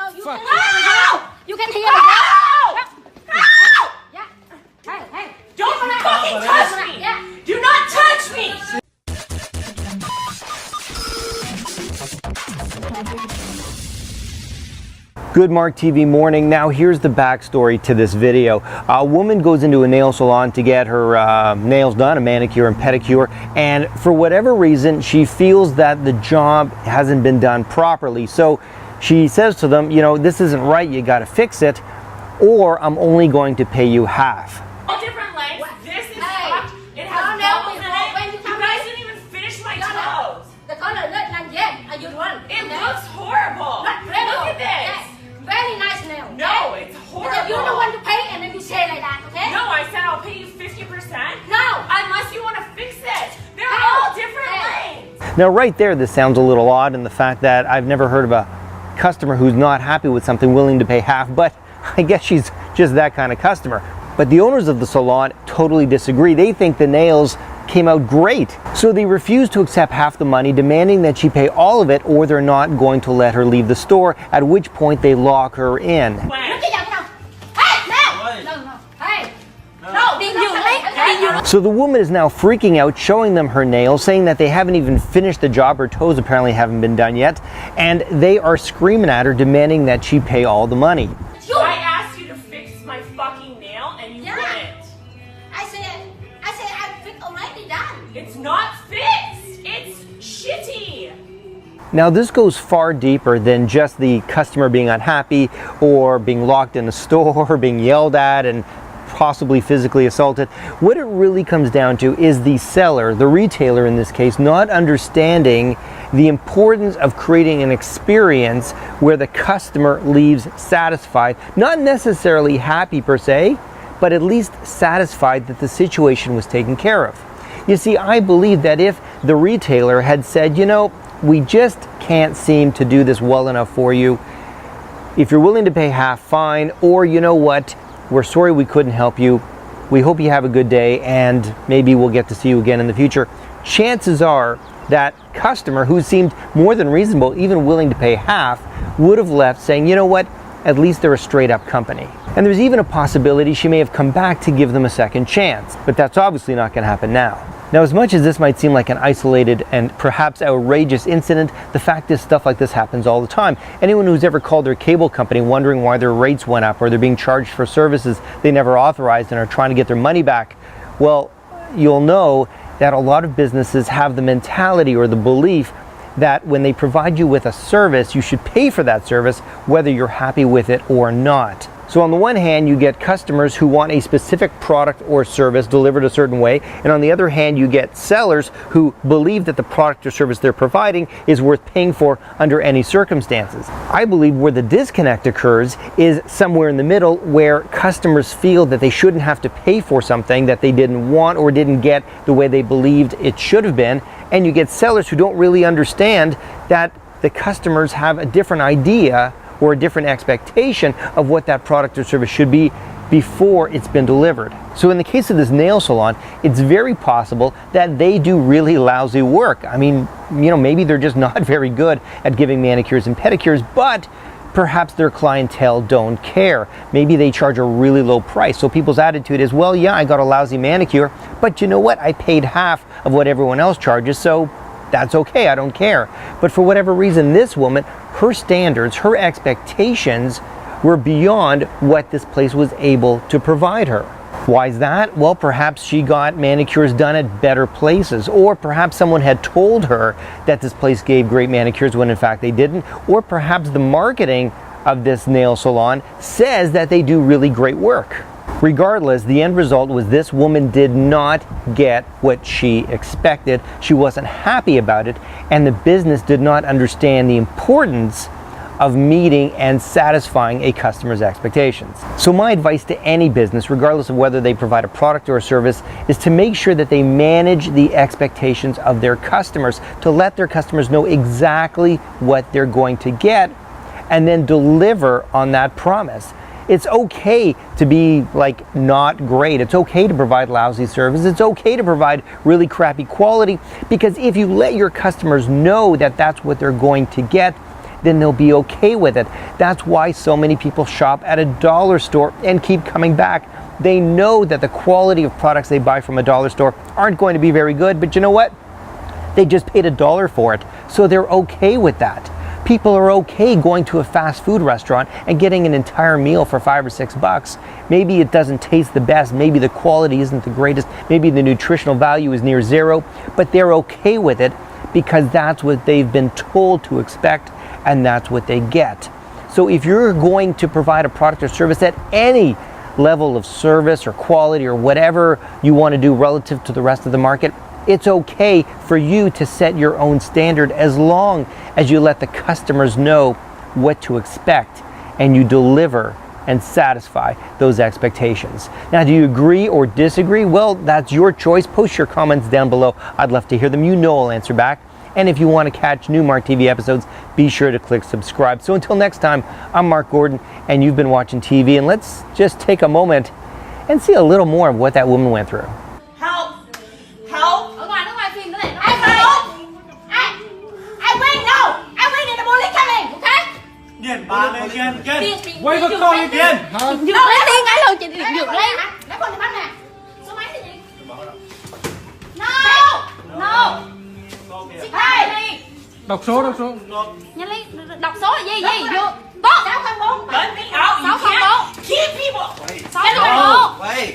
No, you Fuck can you. hear me. You can hear me. Yeah. Hey. Don't fucking touch me! Yeah. Do not touch me! Good Mark TV morning. Now here's the backstory to this video. A woman goes into a nail salon to get her nails done, a manicure and pedicure, and for whatever reason she feels that the job hasn't been done properly. So she says to them, you know, this isn't right, you gotta fix it, or I'm only going to pay you half. All different lengths. This is fucked. It has bubbles in it. You guys didn't even finish my toes. The color look like that. You want? It looks horrible. Look at this. Very nice nail. No, it's horrible. You don't want to pay and then you say like that, okay? No, I said I'll pay you 50%. No. Unless you want to fix it. They're all different lengths. Now right there, this sounds a little odd in the fact that I've never heard of a customer who's not happy with something willing to pay half, but I guess she's just that kind of customer. But the owners of the salon totally disagree. They think the nails came out great. So they refuse to accept half the money, demanding that she pay all of it or they're not going to let her leave the store, at which point they lock her in. Look at you. Hey, no. Hey. No, did you? So the woman is now freaking out, showing them her nails, saying that they haven't even finished the job. Her toes apparently haven't been done yet. And they are screaming at her, demanding that she pay all the money. I asked you to fix my fucking nail and you wouldn't. I said I fixed already done. It's not fixed. It's shitty. Now this goes far deeper than just the customer being unhappy or being locked in a store, being yelled at and possibly physically assaulted. What it really comes down to is the seller, the retailer in this case, not understanding the importance of creating an experience where the customer leaves satisfied, not necessarily happy per se, but at least satisfied that the situation was taken care of. You see, I believe that if the retailer had said, you know, we just can't seem to do this well enough for you. If you're willing to pay half, fine. Or you know what, we're sorry we couldn't help you. We hope you have a good day and maybe we'll get to see you again in the future. Chances are that customer, who seemed more than reasonable, even willing to pay half, would have left saying, you know what, at least they're a straight up company. And there's even a possibility she may have come back to give them a second chance. But that's obviously not going to happen now. Now, as much as this might seem like an isolated and perhaps outrageous incident, the fact is stuff like this happens all the time. Anyone who's ever called their cable company wondering why their rates went up or they're being charged for services they never authorized and are trying to get their money back, well, you'll know that a lot of businesses have the mentality or the belief that when they provide you with a service, you should pay for that service whether you're happy with it or not. So on the one hand, you get customers who want a specific product or service delivered a certain way, and on the other hand, you get sellers who believe that the product or service they're providing is worth paying for under any circumstances. I believe where the disconnect occurs is somewhere in the middle, where customers feel that they shouldn't have to pay for something that they didn't want or didn't get the way they believed it should have been, and you get sellers who don't really understand that the customers have a different idea or a different expectation of what that product or service should be before it's been delivered. So in the case of this nail salon, it's very possible that they do really lousy work. I mean, you know, maybe they're just not very good at giving manicures and pedicures, but perhaps their clientele don't care. Maybe they charge a really low price. So people's attitude is, well, yeah, I got a lousy manicure, but you know what? I paid half of what everyone else charges, so that's okay, I don't care. But for whatever reason, this woman, her standards, her expectations were beyond what this place was able to provide her. Why is that? Well, perhaps she got manicures done at better places, or perhaps someone had told her that this place gave great manicures when in fact they didn't, or perhaps the marketing of this nail salon says that they do really great work. Regardless, the end result was this woman did not get what she expected. She wasn't happy about it, and the business did not understand the importance of meeting and satisfying a customer's expectations. So my advice to any business, regardless of whether they provide a product or a service, is to make sure that they manage the expectations of their customers, to let their customers know exactly what they're going to get, and then deliver on that promise. It's okay to be like not great. It's okay to provide lousy service. It's okay to provide really crappy quality, because if you let your customers know that that's what they're going to get, then they'll be okay with it. That's why so many people shop at a dollar store and keep coming back. They know that the quality of products they buy from a dollar store aren't going to be very good, but you know what? They just paid $1 for it, so they're okay with that. People are okay going to a fast food restaurant and getting an entire meal for $5 or $6. Maybe it doesn't taste the best, maybe the quality isn't the greatest, maybe the nutritional value is near zero, but they're okay with it because that's what they've been told to expect and that's what they get. So if you're going to provide a product or service at any level of service or quality or whatever you want to do relative to the rest of the market, it's okay for you to set your own standard as long as you let the customers know what to expect and you deliver and satisfy those expectations. Now, do you agree or disagree? Well, that's your choice. Post your comments down below. I'd love to hear them. You know I'll answer back. And if you want to catch new Mark TV episodes, be sure to click subscribe. So until next time, I'm Mark Gordon, and you've been watching TV. And let's just take a moment and see a little more of what that woman went through. Help! Help! Ở ngoài phim nữa này. I win now! I win and the police coming, okay? Điền ba lên Kiên. Quay vào con lên Kiên. Dược lấy tiên ấy luôn chị dược lấy. Lấy con thì bắn nè. Số máy thì gì? No! Hey! Đọc số. Nhanh đi, đọc số là gì? Vô. 604. Sáu không bốn. Keep people. 604. Wait.